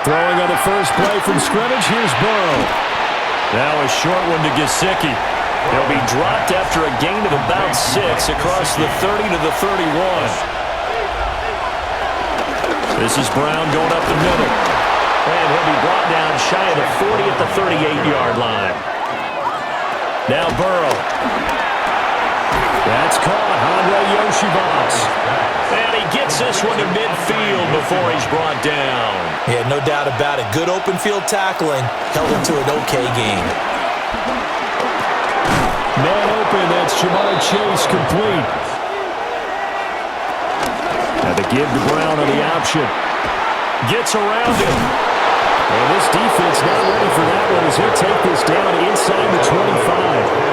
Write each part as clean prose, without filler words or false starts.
Throwing on the first play from scrimmage, here's Burrow. Now a short one to Gesicki. He'll be dropped after a gain of about 6 across the 30 to the 31. This is Brown going up the middle. And he'll be brought down shy of the 40 at the 38-yard line. Now Burrow. That's caught. Andre Yoshivas. And he gets this one to midfield before he's brought down. Yeah, no doubt about it. Good open field tackling. Held him to an okay gain. Man open. That's Jamar Chase complete. Now the give to Brown on the option. Gets around him. And this defense not ready for that one as he'll take this down inside the 25.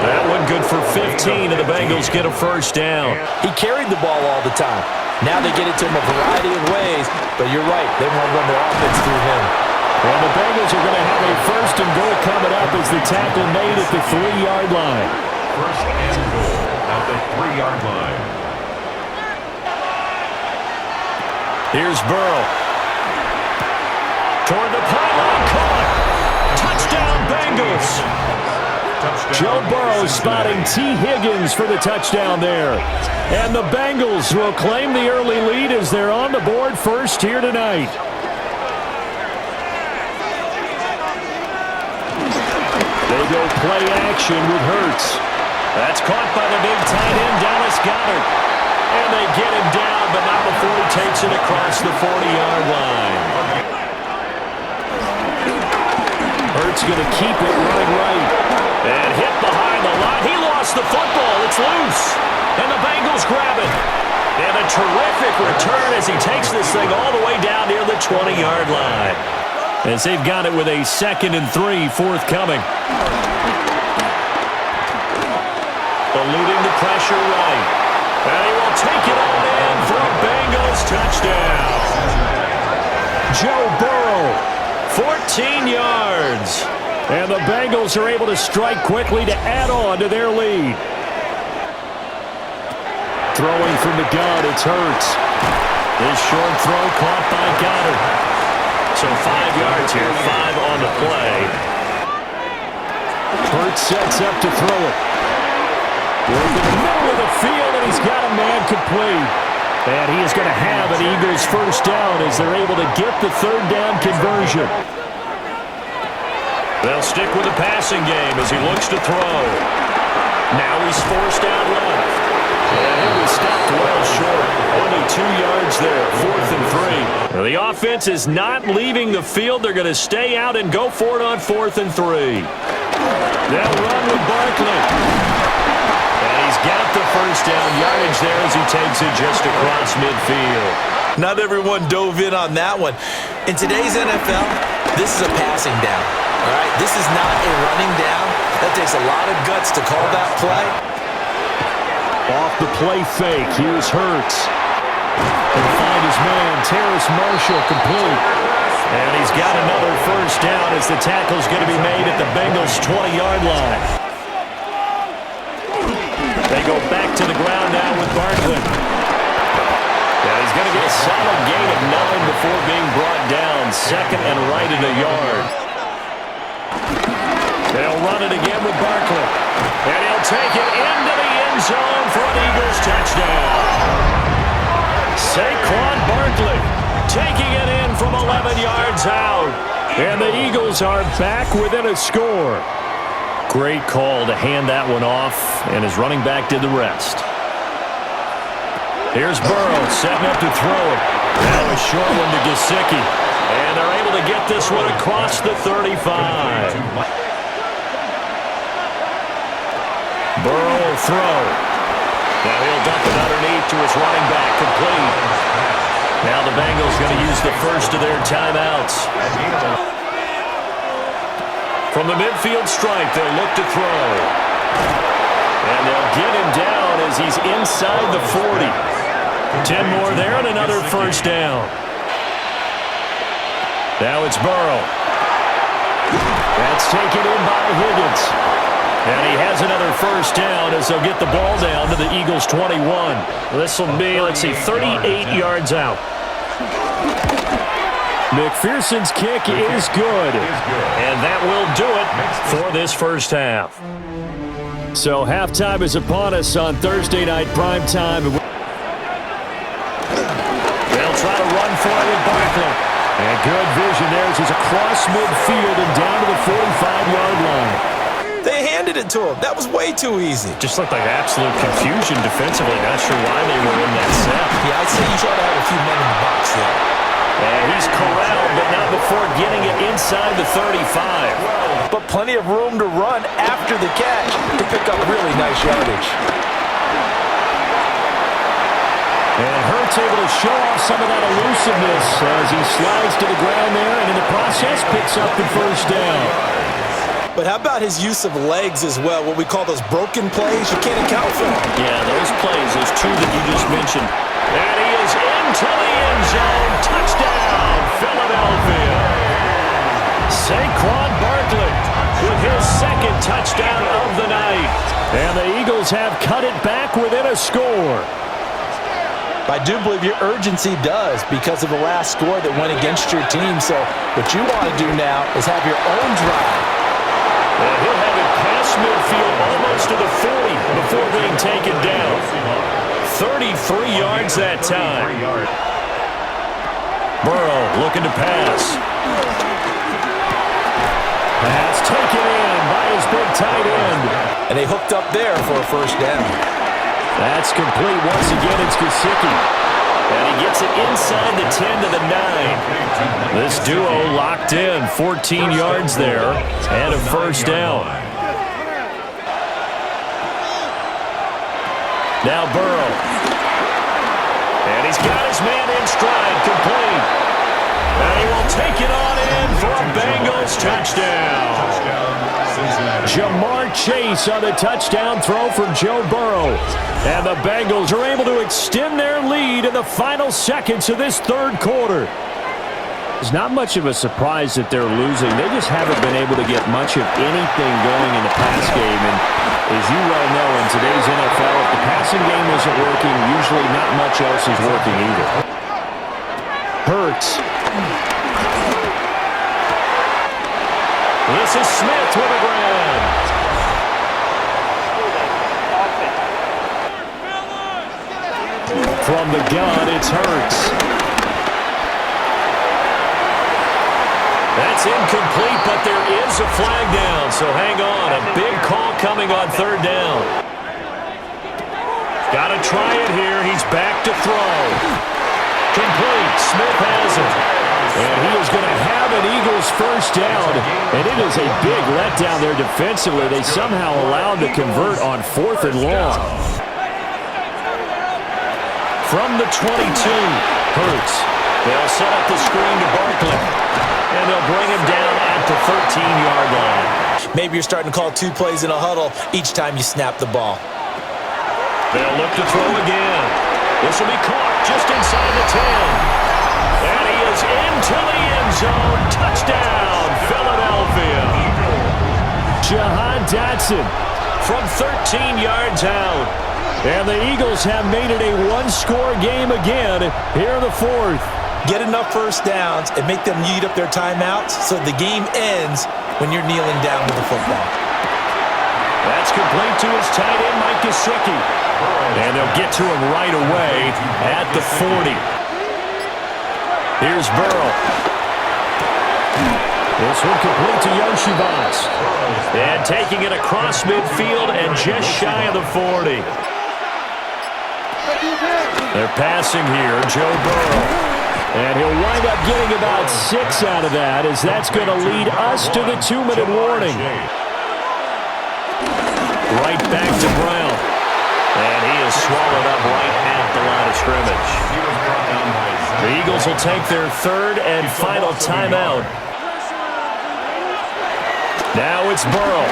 That one good for 15, and the Bengals get a first down. He carried the ball all the time. Now they get it to him a variety of ways, but you're right, they want to run their offense through him. Well, the Bengals are going to have a first and goal coming up as the tackle made at the 3-yard line. First and goal at the 3-yard line. Here's Burrow. Toward the pylon, caught. Touchdown, Bengals. Joe Burrow spotting T. Higgins for the touchdown there. And the Bengals will claim the early lead as they're on the board first here tonight. They go play action with Hurts. That's caught by the big tight end, Dallas Gaudin. And they get him down, but not before he takes it across the 40-yard line. Hurts going to keep it running right. And hit behind the line. He lost the football. It's loose. And the Bengals grab it. And a terrific return as he takes this thing all the way down near the 20-yard line. As they've got it with a 2nd and 3 forthcoming. Eluding the pressure right. And he will take it on in for a Bengals touchdown. Joe Burrow, 14 yards. And the Bengals are able to strike quickly to add on to their lead. Throwing from the gun, it's Hurts. This short throw caught by Gaudin. So 5 yards here, 5 on the play. Hurts sets up to throw it. Working in the middle of the field, and he's got a man complete. And he is going to have an Eagles first down as they're able to get the 3rd down conversion. They'll stick with the passing game as he looks to throw. Now he's forced out left. And he was stopped well short. Only 2 yards there, 4th and 3. Now the offense is not leaving the field. They're going to stay out and go for it on 4th and 3. They'll run with Barkley. And he's got the first down yardage there as he takes it just across midfield. Not everyone dove in on that one. In today's NFL, this is a passing down. All right, this is not a running down. That takes a lot of guts to call that play. Off the play fake, here's Hurts. And find his man, Terrace Marshall, complete. And he's got another first down as the tackle's going to be made at the Bengals' 20-yard line. They go back to the ground now with Barkley. And he's going to get a solid gain of 9 before being brought down. 2nd and right in the yard. They'll run it again with Barkley. And he'll take it into the end zone for an Eagles touchdown. Saquon Barkley taking it in from 11 yards out. And the Eagles are back within a score. Great call to hand that one off, and his running back did the rest. Here's Burrow setting up to throw it. Now a short one to Gesicki. And they're able to get this one across the 35. Burrow will throw. Now he'll dump it underneath to his running back, complete. Now the Bengals going to use the first of their timeouts. From the midfield stripe, they'll look to throw. And they'll get him down as he's inside the 40. 10 more there and another first down. Now it's Burrow. That's taken in by Higgins. And he has another first down as they'll get the ball down to the Eagles' 21. This will be, let's see, 38 yards out. McPherson's kick is good. And that will do it for this first half. So halftime is upon us on Thursday night primetime. They'll try to run for it with Barkley. And good vision there as he's across midfield and down to the 45-yard line. They handed it to him. That was way too easy. Just looked like absolute confusion defensively. Not sure why they were in that set. Yeah, I'd say you try to have a few men in the box there. And he's corralled, but not before getting it inside the 35. But plenty of room to run after the catch to pick up really nice yardage. And Hurts able to show off some of that elusiveness as he slides to the ground there and in the process picks up the first down. But how about his use of legs as well, what we call those broken plays? You can't account for them. Yeah, those plays, those two that you just mentioned. And he is into the end zone. Touchdown, Philadelphia. Saquon Barkley with his second touchdown of the night. And the Eagles have cut it back within a score. I do believe your urgency does because of the last score that went against your team. So what you want to do now is have your own drive. And he'll have it past midfield almost to the 40 before being taken down. 33 yards that time. Burrow looking to pass. Pass taken in by his big tight end. And they hooked up there for a first down. That's complete once again. It's Gesicki. And he gets it inside the 10 to the 9. This duo locked in. 14 yards there and a first down. Now Burrow. And he's got his man in stride, complete. And he will take it on in for a Bengals touchdown. Jamar Chase on the touchdown throw from Joe Burrow. And the Bengals are able to extend their lead in the final seconds of this third quarter. It's not much of a surprise that they're losing. They just haven't been able to get much of anything going in the pass game. And as you well know, in today's NFL, if the passing game isn't working, usually not much else is working either. Hurts. This is Smith with a grab. From the gun, it's Hurts. That's incomplete, but there is a flag down, so hang on. A big call coming on third down. Got to try it here. He's back to throw. Complete. Smith has it. And he is going to have an Eagles first down. And it is a big letdown there defensively. They somehow allowed to convert on 4th and long. From the 22, Hurts. They'll set up the screen to Barkley. And they'll bring him down at the 13-yard line. Maybe you're starting to call 2 plays in a huddle each time you snap the ball. They'll look to throw again. This will be caught just inside the 10. And he is into the end zone. Touchdown, Philadelphia. Jahan Dotson from 13 yards out. And the Eagles have made it a one-score game again here in the 4th. Get enough first downs and make them eat up their timeouts so the game ends when you're kneeling down with the football. That's complete to his tight end, Mike Gesicki. And they'll get to him right away at the 40. Here's Burrow. This one complete to Yoshivas. And taking it across midfield and just shy of the 40. They're passing here, Joe Burrow. And he'll wind up getting about 6 out of that, as that's going to lead us to the 2-minute warning. Right back to Brown. And he is swallowed up right at the line of scrimmage. The Eagles will take their 3rd and final timeout. Now it's Burrow.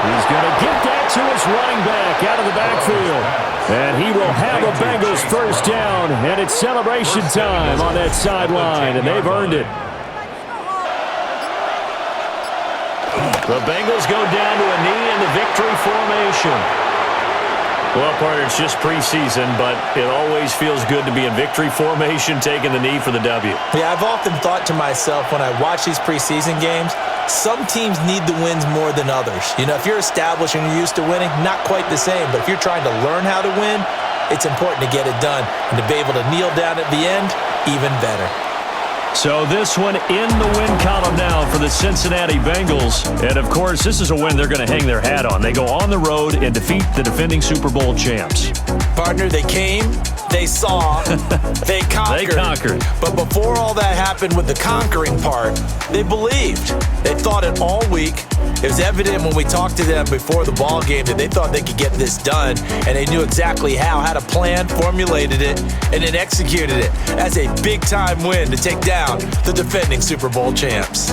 He's going to get that to his running back out of the backfield. And he will have a Bengals first down. And it's celebration time on that sideline. And they've earned it. The Bengals go down to a knee in the victory formation. Well, partner, it's just preseason, but it always feels good to be in victory formation, taking the knee for the W. Yeah, I've often thought to myself when I watch these preseason games, some teams need the wins more than others. You know, if you're established and you're used to winning, not quite the same. But if you're trying to learn how to win, it's important to get it done. And to be able to kneel down at the end, even better. So this one in the win column now for the Cincinnati Bengals. And, of course, this is a win they're going to hang their hat on. They go on the road and defeat the defending Super Bowl champs. Partner, they came, they saw, they conquered. They conquered. But before all that happened with the conquering part, they believed. They thought it all week. It was evident when we talked to them before the ball game that they thought they could get this done, and they knew exactly how, had a plan, formulated it, and then executed it. That's a big-time win to take down the defending Super Bowl champs.